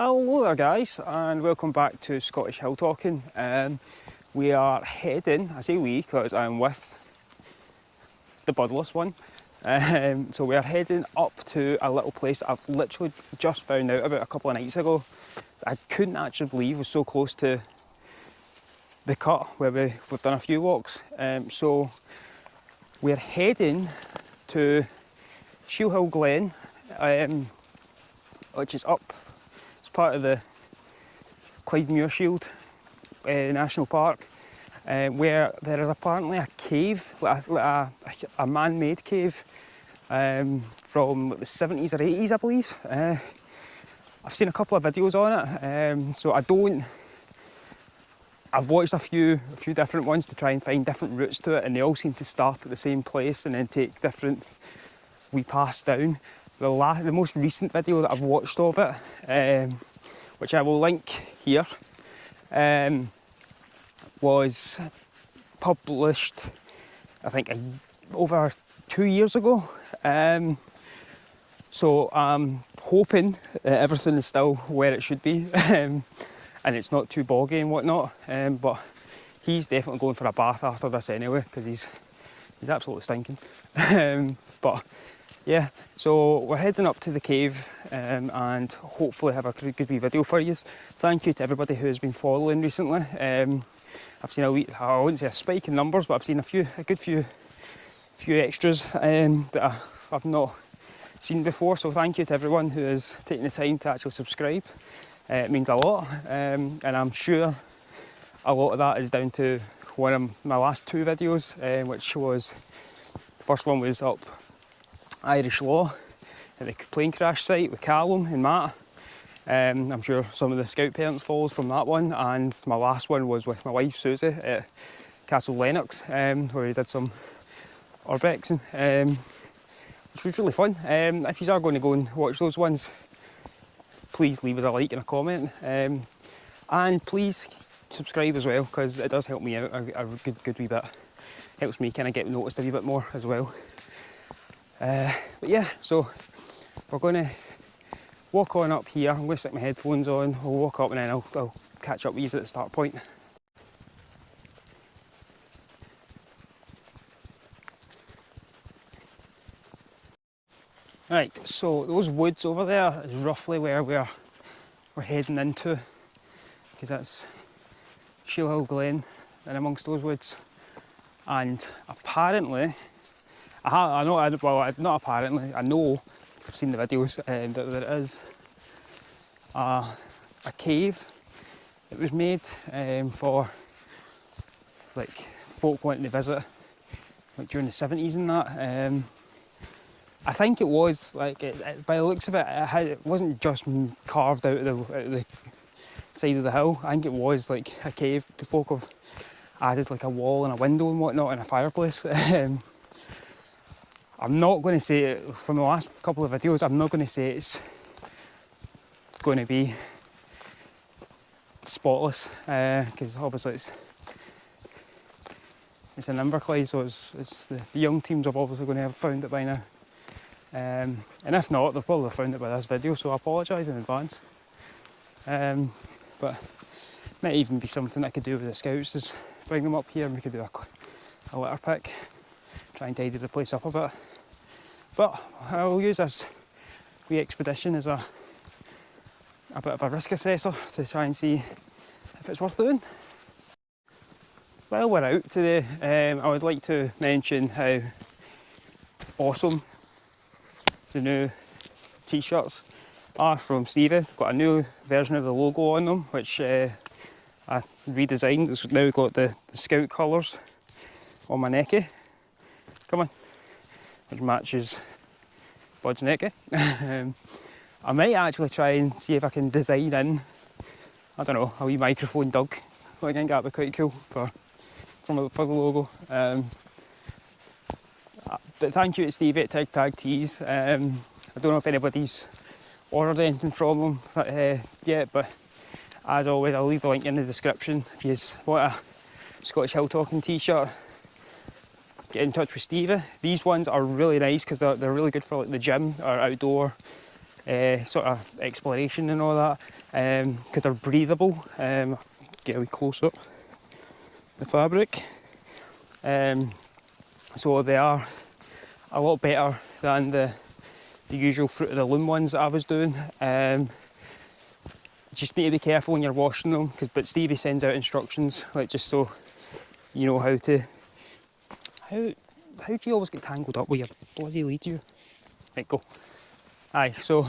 Hello there guys, and welcome back to Scottish Hill Talking. We are heading, I say we because I'm with the budless one. So we are heading up to a little place that I've literally just found out about a couple of nights ago. I couldn't actually believe it was so close to the cut where we've done a few walks. So we're heading to Sheil Glen, which is up. It's part of the Clyde Shield National Park, where there is apparently a cave, a man-made cave from the 70s or 80s, I believe. I've seen a couple of videos on it, so I've watched a few different ones to try and find different routes to it, and they all seem to start at the same place and then take different wee paths down. The most recent video that I've watched of it, which I will link here, was published, I think, over 2 years ago. So I'm hoping that everything is still where it should be, and it's not too boggy and whatnot. But he's definitely going for a bath after this anyway, because he's absolutely stinking. But yeah, so we're heading up to the cave, and hopefully have a good wee video for you. Thank you to everybody who has been following recently. I've seen I wouldn't say a spike in numbers, but I've seen a good few extras that I've not seen before. So thank you to everyone who has taken the time to actually subscribe. It means a lot, and I'm sure a lot of that is down to one of my last two videos, which was, the first one was up Irish Law at the plane crash site with Callum and Matt. I'm sure some of the scout parents follows from that one, and my last one was with my wife Susie at Castle Lennox, where we did some urbexing, which was really fun. If you are going to go and watch those ones, please leave us a like and a comment, and please subscribe as well, because it does help me out a good wee bit. Helps me kind of get noticed a wee bit more as well. But yeah, so we're going to walk on up here. I'm going to stick my headphones on, we'll walk up, and then I'll catch up with you at the start point. Right, so those woods over there is roughly where we're heading into, because that's Sheil Glen and amongst those woods. And apparently, I know, not apparently, I know, because I've seen the videos, that there is a cave that was made for like folk wanting to visit, like during the 70s and that. I think it was like, by the looks of it, it wasn't just carved out of the side of the hill. I think it was like a cave. The folk have added like a wall and a window and whatnot and a fireplace. I'm not going to say, from the last couple of videos, I'm not going to say it's going to be spotless, because obviously it's in Inverkip, so it's the young teams are obviously going to have found it by now. And if not, they've probably found it by this video, so I apologise in advance. But it might even be something I could do with the scouts, is bring them up here and we could do a litter pick, try and tidy the place up a bit. But I'll use this wee expedition as a bit of a risk assessor to try and see if it's worth doing. While we're out today, I would like to mention how awesome the new t-shirts are from Stevie. They've got a new version of the logo on them, which I redesigned. It's now got the scout colours on my necky. Come on. Which matches Bud's necky. I might actually try and see if I can design in, I don't know, a wee microphone dug. I think that'd be quite cool for the logo. But thank you to Stevie at Tig Tag Tees. I don't know if anybody's ordered anything from them yet, but as always, I'll leave the link in the description. If you want a Scottish Hill Talking t-shirt, get in touch with Stevie. These ones are really nice because they're really good for like the gym or outdoor sort of exploration and all that, because they're breathable. Get a wee close up the fabric. So they are a lot better than the usual Fruit of the Loom ones that I was doing. Just need to be careful when you're washing them, but Stevie sends out instructions, like, just so you know how to. How do you always get tangled up with your bloody lead, you? Right, go. Aye, so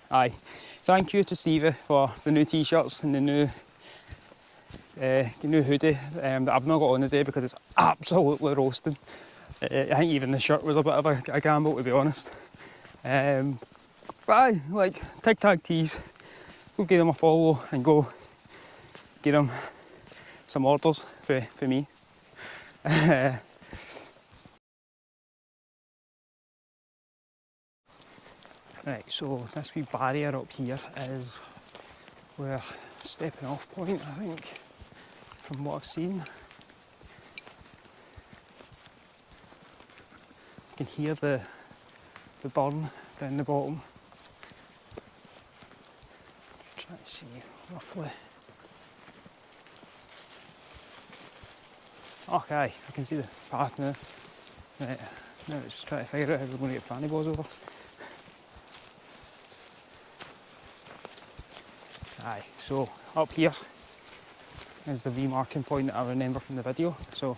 aye. Thank you to Stevie for the new t-shirts and the new hoodie that I've not got on today because it's absolutely roasting. I think even the shirt was a bit of a gamble, to be honest. But aye, like, Tig Tag Tees, go give them a follow and go give them some orders for me. Right, so this wee barrier up here is where stepping off point, I think, from what I've seen. You can hear the burn down the bottom. Try to see roughly. Okay, I can see the path now. Right, now let's try to figure out how we're going to get fanny balls over. Aye, so up here is the wee marking point that I remember from the video. So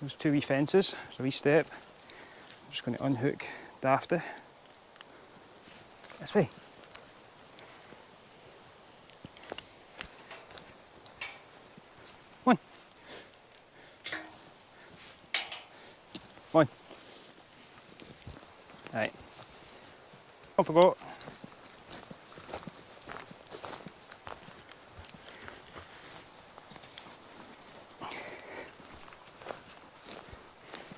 those two wee fences, so wee step. I'm just going to unhook Dafty. This way. One. One. Right. Off we go.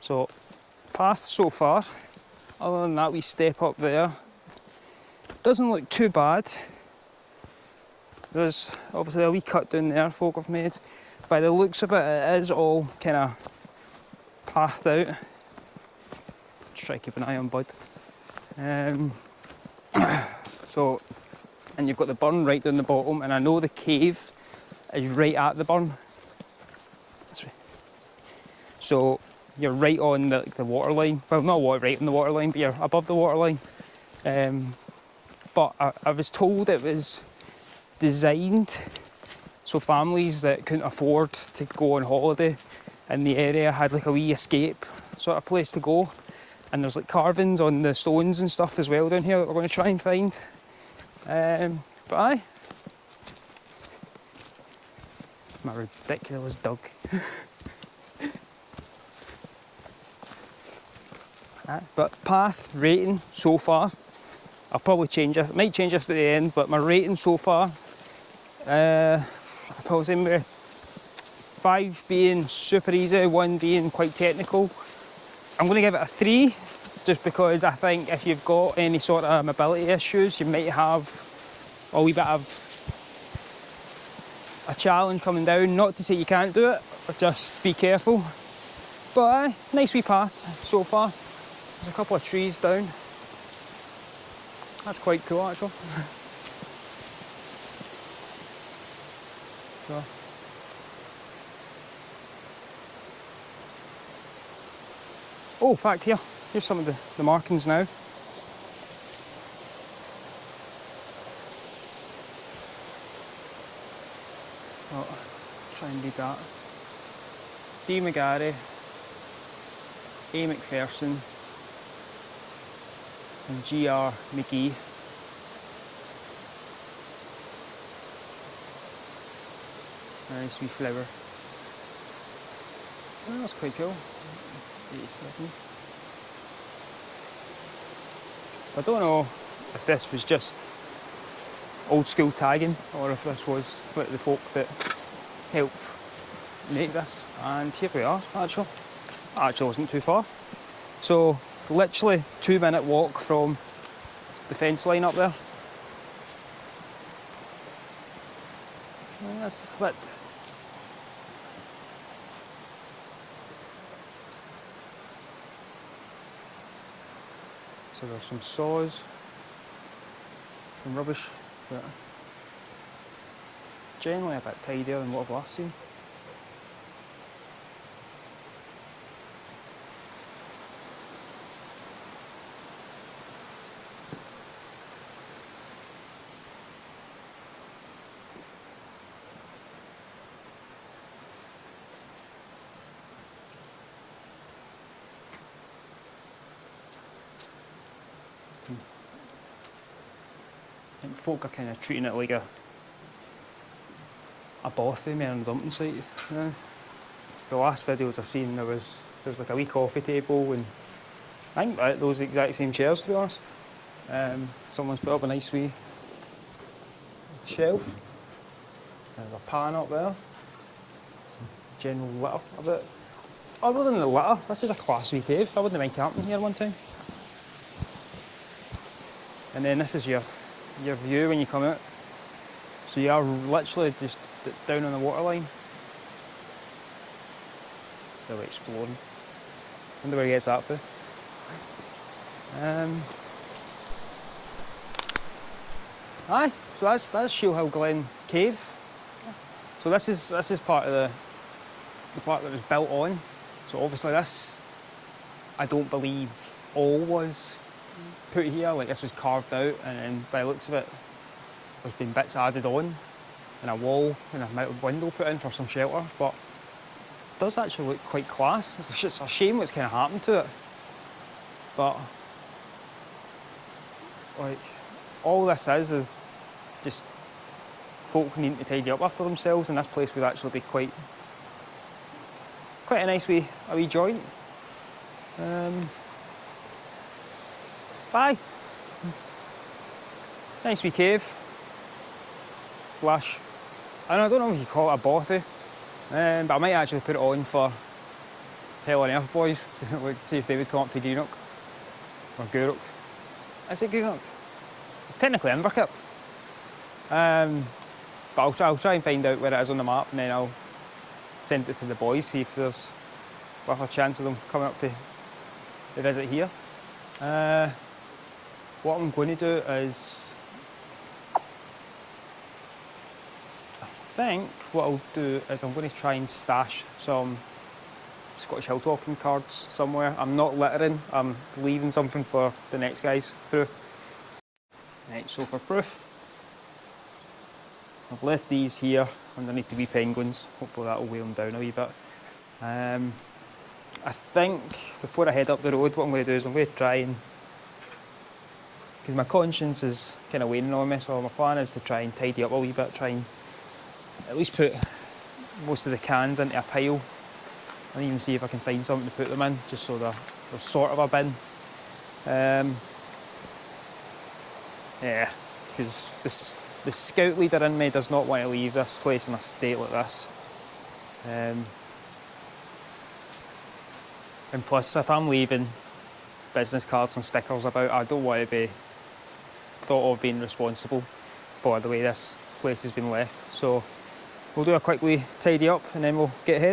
So, path so far, other than that wee step up there, doesn't look too bad. There's obviously a wee cut down there folk have made. By the looks of it, it is all kind of pathed out. Just try to keep an eye on Bud. So, and you've got the burn right down the bottom, and I know the cave is right at the burn. So you're right on the water line. Well, not right on the water line, but you're above the water line. But I was told it was designed so families that couldn't afford to go on holiday in the area had like a wee escape sort of place to go. And there's like carvings on the stones and stuff as well down here that we're going to try and find. But aye. My ridiculous dog. But path rating so far, I'll probably change it. Might change this at the end, but my rating so far, I'll probably say maybe 5 being super easy, 1 being quite technical. I'm going to give it a 3, just because I think if you've got any sort of mobility issues, you might have a wee bit of a challenge coming down. Not to say you can't do it, but just be careful. But nice wee path so far. There's a couple of trees down. That's quite cool actually. So. Oh, in fact here's some of the markings now. So, try and read that. D. McGarry, A. McPherson, and G.R. McGee. Nice wee flower. Oh, that's quite cool. 87. So I don't know if this was just old school tagging or if this was like the folk that helped make this. And here we are, actually. Actually wasn't too far. So literally 2-minute walk from the fence line up there. And that's lit. So there's some saws. some rubbish, but generally a bit tidier than what I've last seen. I think folk are kind of treating it like a bothy more than a dumping site. Yeah. The last videos I've seen, there was like a wee coffee table, and I think those exact same chairs, to be honest. Someone's put up a nice wee shelf. There's a pan up there. Some general litter a bit. Other than the litter, this is a class wee cave. I wouldn't mind camping here one time. And then this is your view when you come out. So you are literally just down on the waterline. Still exploring. Wonder where he gets that from. Aye, so that's Sheil Glen Cave. So this is part of the part that was built on. So obviously this, I don't believe all was put here, like this was carved out, and then by the looks of it, there's been bits added on, and a wall and a window put in for some shelter, but it does actually look quite class. It's just a shame what's kind of happened to it. But like, all this is just folk needing to tidy up after themselves, and this place would actually be quite a nice wee joint. Aye. Nice wee cave. Flash. I don't know if you call it a bothy, but I might actually put it on for telling Earth boys, see if they would come up to Greenock. Or Gurok. Is it Greenock? It's technically Inverkip. But I'll try and find out where it is on the map, and then I'll send it to the boys, see if there's worth a chance of them coming up to visit here. What I'm going to do is, I think what I'll do is I'm going to try and stash some Scottish Hill Talking cards somewhere. I'm not littering, I'm leaving something for the next guys through. Right, so for proof, I've left these here underneath the wee penguins. Hopefully that'll weigh them down a wee bit. I think before I head up the road, what I'm going to do is I'm going to try and, because my conscience is kind of waning on me, so my plan is to try and tidy up a wee bit, try and at least put most of the cans into a pile, and even see if I can find something to put them in, just so they're sort of a bin. Yeah, because the scout leader in me does not want to leave this place in a state like this. And plus, if I'm leaving business cards and stickers about, I don't want to be thought of being responsible for the way this place has been left. So we'll do a quick wee tidy up and then we'll get ahead.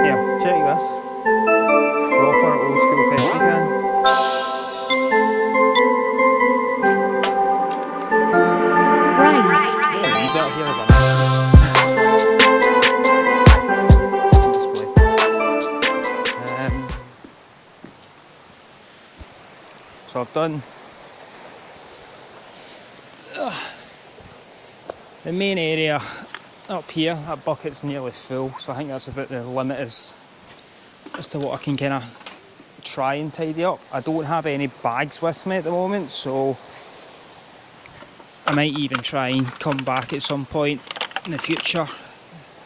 Yeah, check this. Proper old school Pepsi can. I'm gonna leave that here as a display. So I've done the main area up here. That bucket's nearly full, so I think that's about the limit as to what I can kind of try and tidy up. I don't have any bags with me at the moment, so I might even try and come back at some point in the future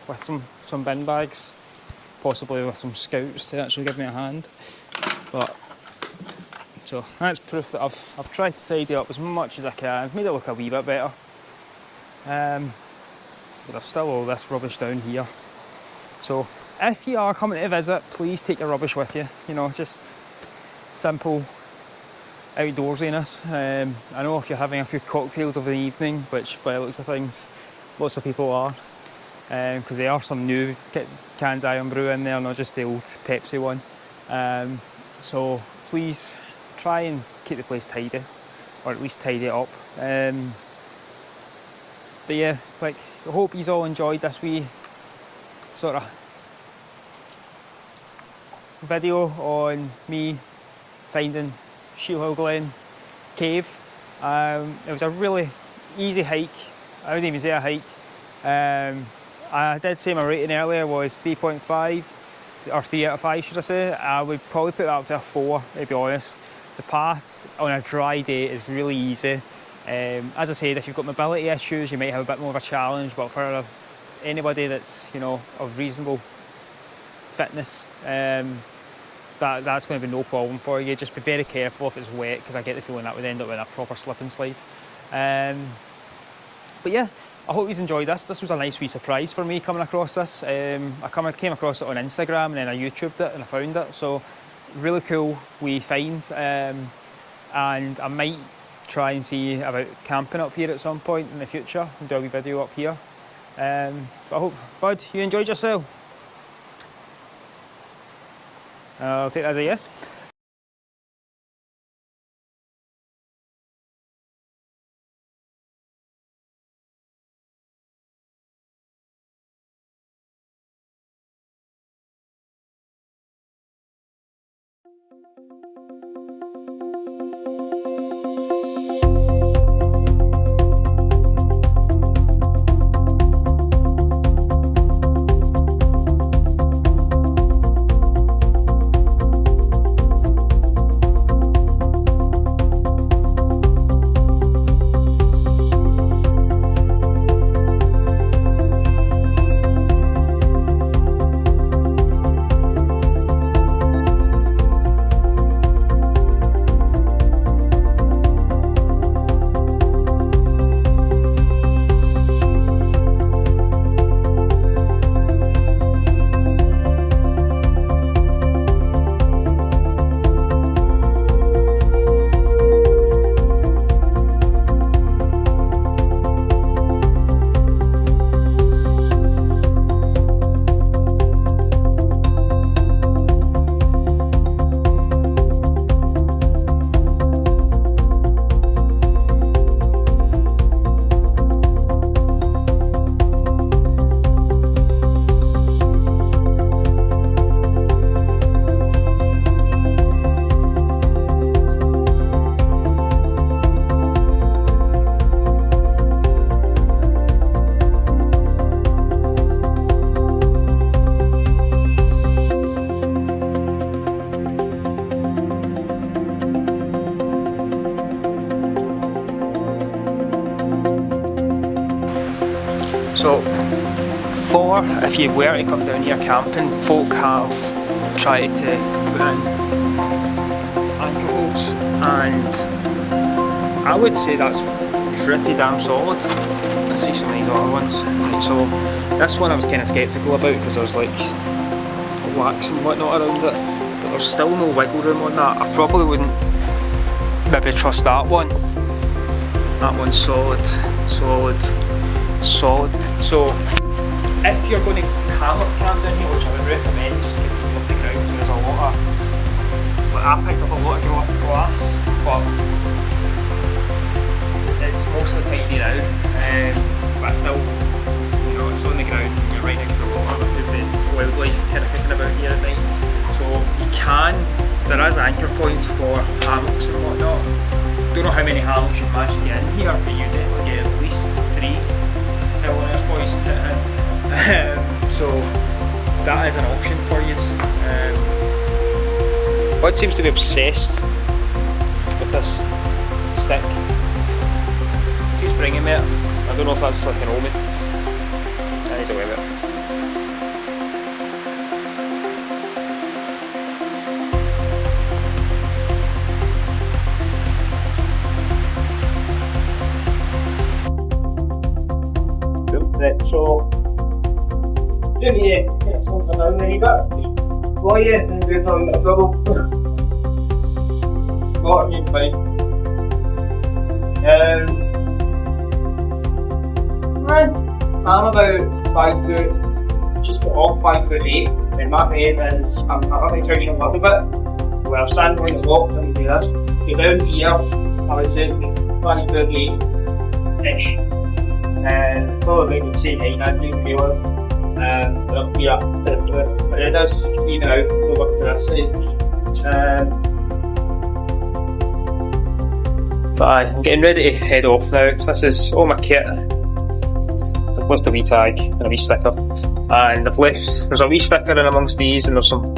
with some bin bags, possibly with some scouts to actually give me a hand. But so that's proof that I've tried to tidy up as much as I can, made it look a wee bit better. But there's still all this rubbish down here. So if you are coming to visit, please take your rubbish with you. You know, just simple outdoorsiness. I know if you're having a few cocktails of the evening, which by the looks of things lots of people are, because there are some new cans Iron Brew in there, not just the old Pepsi one. So please try and keep the place tidy, or at least tidy it up. But yeah, like, I hope you all enjoyed this wee sort of video on me finding Sheil Glen cave. It was a really easy hike. I wouldn't even say a hike. I did say my rating earlier was 3.5, or 3 out of 5 should I say. I would probably put that up to a 4, to be honest. The path on a dry day is really easy. As I said, if you've got mobility issues, you might have a bit more of a challenge, but for anybody that's, you know, of reasonable fitness, that's going to be no problem for you. Just be very careful if it's wet, because I get the feeling that would end up in a proper slip and slide. But yeah, I hope you enjoyed this. This was a nice wee surprise for me coming across this. I came across it on Instagram, and then I YouTubed it and I found it. So really cool wee find, and I might try and see about camping up here at some point in the future and do a wee video up here. But I hope, bud, you enjoyed yourself. I'll take that as a yes. So, if you were to come down here camping, folk have tried to put in anchor holes, and I would say that's pretty damn solid. Let's see some of these other ones. Right, so this one I was kind of sceptical about, because there was like wax and whatnot around it, but there's still no wiggle room on that. I probably wouldn't maybe trust that one. That one's solid, solid, solid. So if you're going to hammock camp down here, which I would recommend, just to get off the ground, so there's a lot of, like, I picked up a lot of glass, but it's mostly tidy now, but still, you know, it's on the ground, you're right next to the water, there could be wildlife kind of kicking about here at night. So you can, there is anchor points for hammocks and whatnot. Don't know how many hammocks you'd manage to get in here, but you definitely get at least 3 Illinois boys to hit in. So that is an option for you. Bud seems to be obsessed with this stick. Keeps bringing me it. I don't know if that's like an omen. And he's away with it. So, give me something down there, you got it. Well, yeah, and do it on the trouble. got it, fine. I'm about 5 foot, just off 5'8", and my head is, I'm only turning a little bit. When I'm standing on the walk, and do this. Go down here, I would say 5'8"-ish. Probably the same height I'd be feeling. But up here, but it does even out over to this side. But I'm getting ready to head off now. This is all my kit. I've left a wee tag and a wee sticker. And I've left, there's a wee sticker in amongst these, and there's some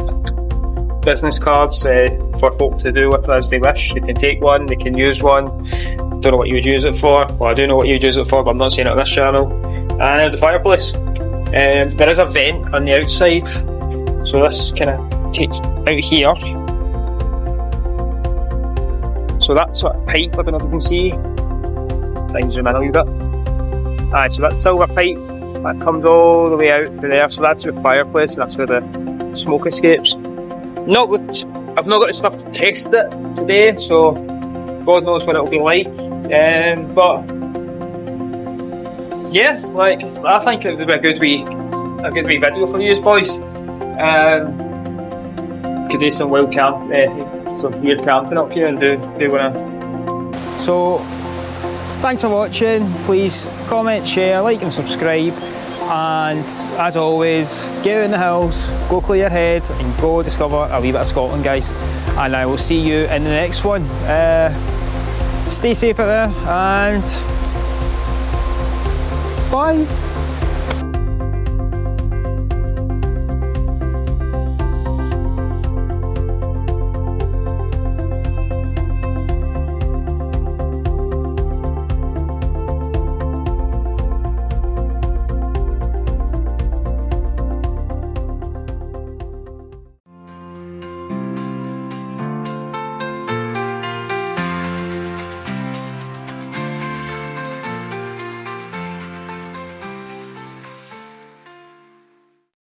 business cards for folk to do with as they wish. They can take one, they can use one. Don't know what you would use it for. Well, I do know what you would use it for, but I'm not saying it on this channel. And there's the fireplace. There is a vent on the outside, so this kind of takes out here. So that sort of pipe, I don't know if you can see. Try and zoom in a wee bit. Aye, so that silver pipe that comes all the way out through there. So that's the fireplace, and that's where the smoke escapes. I've not got the stuff to test it today, so God knows what it'll be like. But yeah, like I think it would be a good wee video for you boys. Could do some wild camp, some weird camping up here and do one. So thanks for watching. Please comment, share, like and subscribe. And as always, get out in the hills, go clear your head and go discover a wee bit of Scotland, guys. And I will see you in the next one. Stay safe out there and bye.